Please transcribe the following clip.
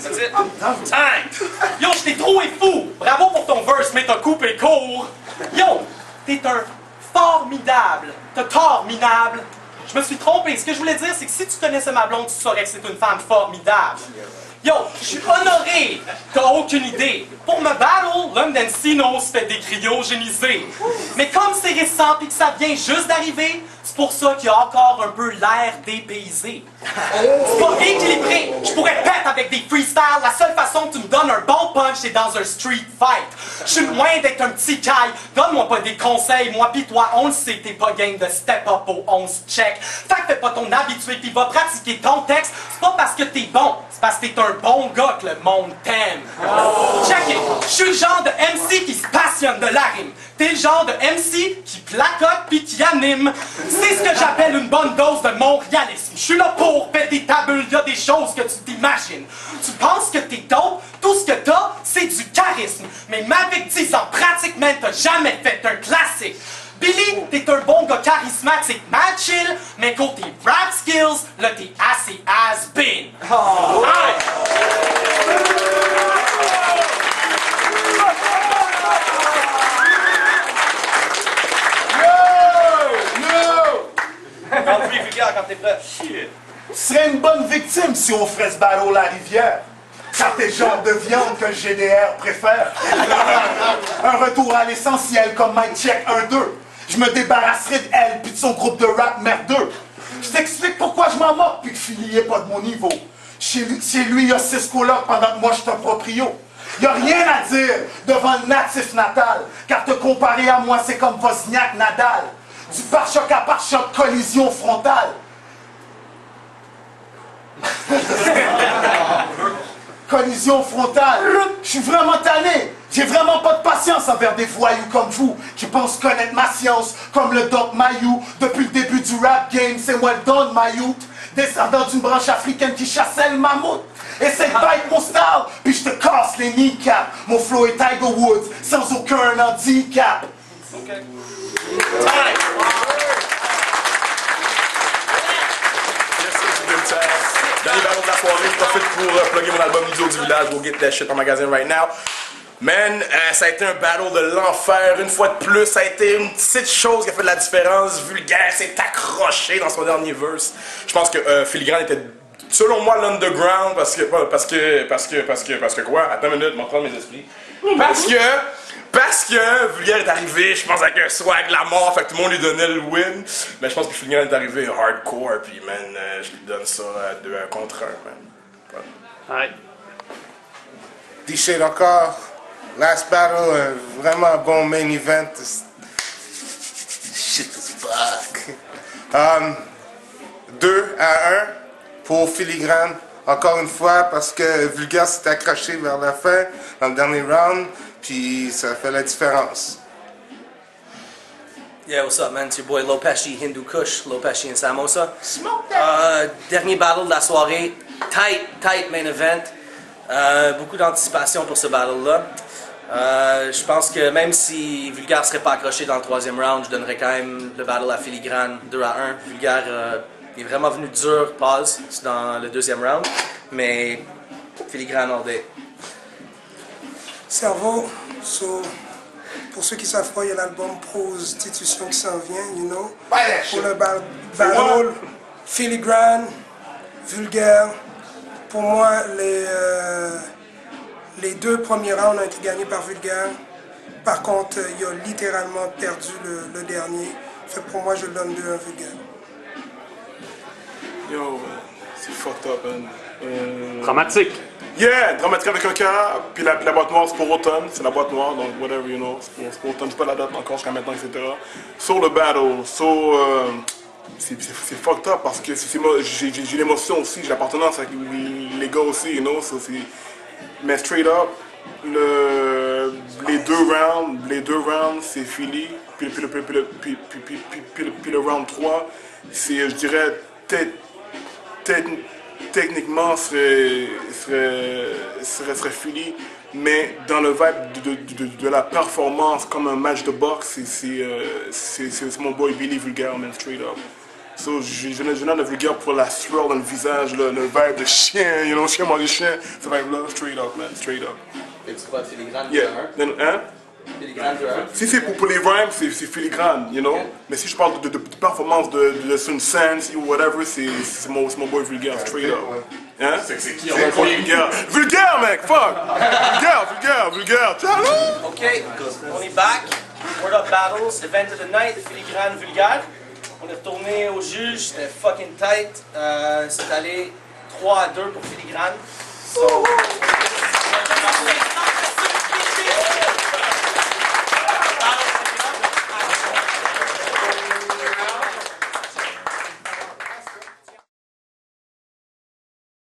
That's it. Time! Yo, je t'ai trouvé fou! Bravo pour ton verse, mais t'as coupé court! Yo, t'es un formidable! T'as tort minable! Je me suis trompé. Ce que je voulais dire, c'est que si tu connaissais ma blonde, tu saurais que c'est une femme formidable. Yo, je suis honoré! T'as aucune idée. Pour me battle, l'homme d'Encino se fait décryogéniser. Mais comme c'est récent et que ça vient juste d'arriver, c'est pour ça qu'il y a encore un peu l'air dépaysé. C'est pas équilibré. Je pourrais pète avec des freestyles. La seule façon que tu me donnes un bon punch, c'est dans un street fight. Je suis loin d'être un petit caille. Donne-moi pas des conseils. Moi pis toi, on le sait, t'es pas game de step up au 11 check. Fait que fais pas ton habitué pis va pratiquer ton texte. C'est pas parce que t'es bon, c'est parce que t'es un bon gars que le monde t'aime. Check it. Je suis le genre de MC qui se passionne de la rime. T'es le genre de MC qui placote pis qui anime. C'est ce que j'appelle une bonne dose de montréalisme. Je suis là pour péter ta bulle, y'a des choses que tu t'imagines. Tu penses que t'es dope, tout ce que t'as, c'est du charisme. Mais avec 10 ans pratique, man, t'as jamais fait un classique. Billy, t'es un bon gars charismatique, mad chill, mais côté rap skills, là t'es assez has-been. Oh. Rentre-lui, Vulgaire, quand t'es prêt. Shit. Tu serais une bonne victime si on ferait ce battle à la rivière. Car t'es le genre de viande que le GDR préfère. Un retour à l'essentiel comme Mike Check 1-2. Je me débarrasserai d'elle puis de son groupe de rap merdeux. Je t'explique pourquoi je m'en moque puis que Philly est pas de mon niveau. Chez lui, il y a 6 colocs pendant que moi je suis un proprio. Y a rien à dire devant le natif natal. Car te comparer à moi, c'est comme Wozniak Nadal. Du pare-choc à pare-choc, collision frontale. Collision frontale. Je suis vraiment tanné. J'ai vraiment pas de patience envers des voyous comme vous qui pensent connaître ma science comme le Doc Mayou. Depuis le début du rap game, c'est moi le Don Mayou, descendant d'une branche africaine qui chassait le mammouth. Essaye de bite mon style, puis je te casse les kneecaps. Mon flow est Tiger Woods, sans aucun handicap. Okay. Dernier battle de la soirée, je profite pour plugger mon album Idiot du village. Go get that shit en magasin right now. Man, ça a été un battle de l'enfer, une fois de plus. Ça a été une petite chose qui a fait de la différence. Vulgaire s'est accroché dans son dernier verse. Je pense que Filigrane était, selon moi, l'underground parce que quoi? Attends une minute, m'en prendre mes esprits. Parce que Vulgaire est arrivé, je pense, avec un swag la mort, fait que tout le monde lui donnait le win. Mais je pense que Vulgaire est arrivé hardcore, puis man, je lui donne ça à 2 contre 1, man. Ouais. D-Shade encore. Last battle, vraiment bon main event. Shit is fuck. 2 à 1 pour Filigrane. Encore une fois, parce que Vulgaire s'est accroché vers la fin, dans le dernier round. Puis ça fait la différence. Yeah, what's up, man? It's your boy Lopeshi, Hindu Kush, Lopeshi and Samosa. Smoke that. Dernier battle de la soirée. Tight main event. Beaucoup d'anticipation pour ce battle-là. Je pense que même si Vulgaire ne serait pas accroché dans le 3e round, je donnerais quand même le battle à Filigrane 2 à 1. Vulgaire est vraiment venu dur, pause, dans le 2e round. Mais Filigrane all day. Cerveau, so, pour ceux qui savent pas, il y a l'album Prostitution qui s'en vient, you know. Pour le battle, Filigrane, Vulgaire. Pour moi, les 2 premiers rounds ont été gagnés par Vulgaire. Par contre, il a littéralement perdu le dernier. Fait que pour moi, je le donne 2 à Vulgaire. Yo, c'est fucked up, man. Dramatique. Yeah, dramatique avec un K, puis la boîte noire c'est pour automne, c'est la boîte noire, donc whatever, you know, c'est pour automne, c'est pas la date encore jusqu'à maintenant, etc. Sur le battle, c'est fucked up parce que j'ai l'émotion aussi, j'ai l'appartenance avec les gars aussi, you know, mais straight up, les deux rounds, c'est Philly, puis le round 3, c'est, je dirais, techniquement serait Philly, mais dans le vibe de la performance comme un match de boxe, c'est mon boy Billy Vulgaire, man, straight up. So, je venais de vulgaire pour la sueur dans le visage, le vibe de chien, you know, chien mange chien. Ce vibe-là, straight up, man, straight up. Et tu crois filigrane Yeah. de 1? Hein? Filigrane de 1? Si c'est pour les rhymes, c'est filigrane, you know. Okay. Mais si je parle de performance de sur une scène ou whatever, c'est mon boy vulgaire, straight up. Hein? C'est qui? Mon boy vulgaire. Vulgaire, mec, fuck! Vulgaire. Ciao! Ok, on est back. Word Up Battles, event of the night, filigrane vulgaire. On est retourné au juge, c'était fucking tight. C'est allé 3-2 pour filigrane. So,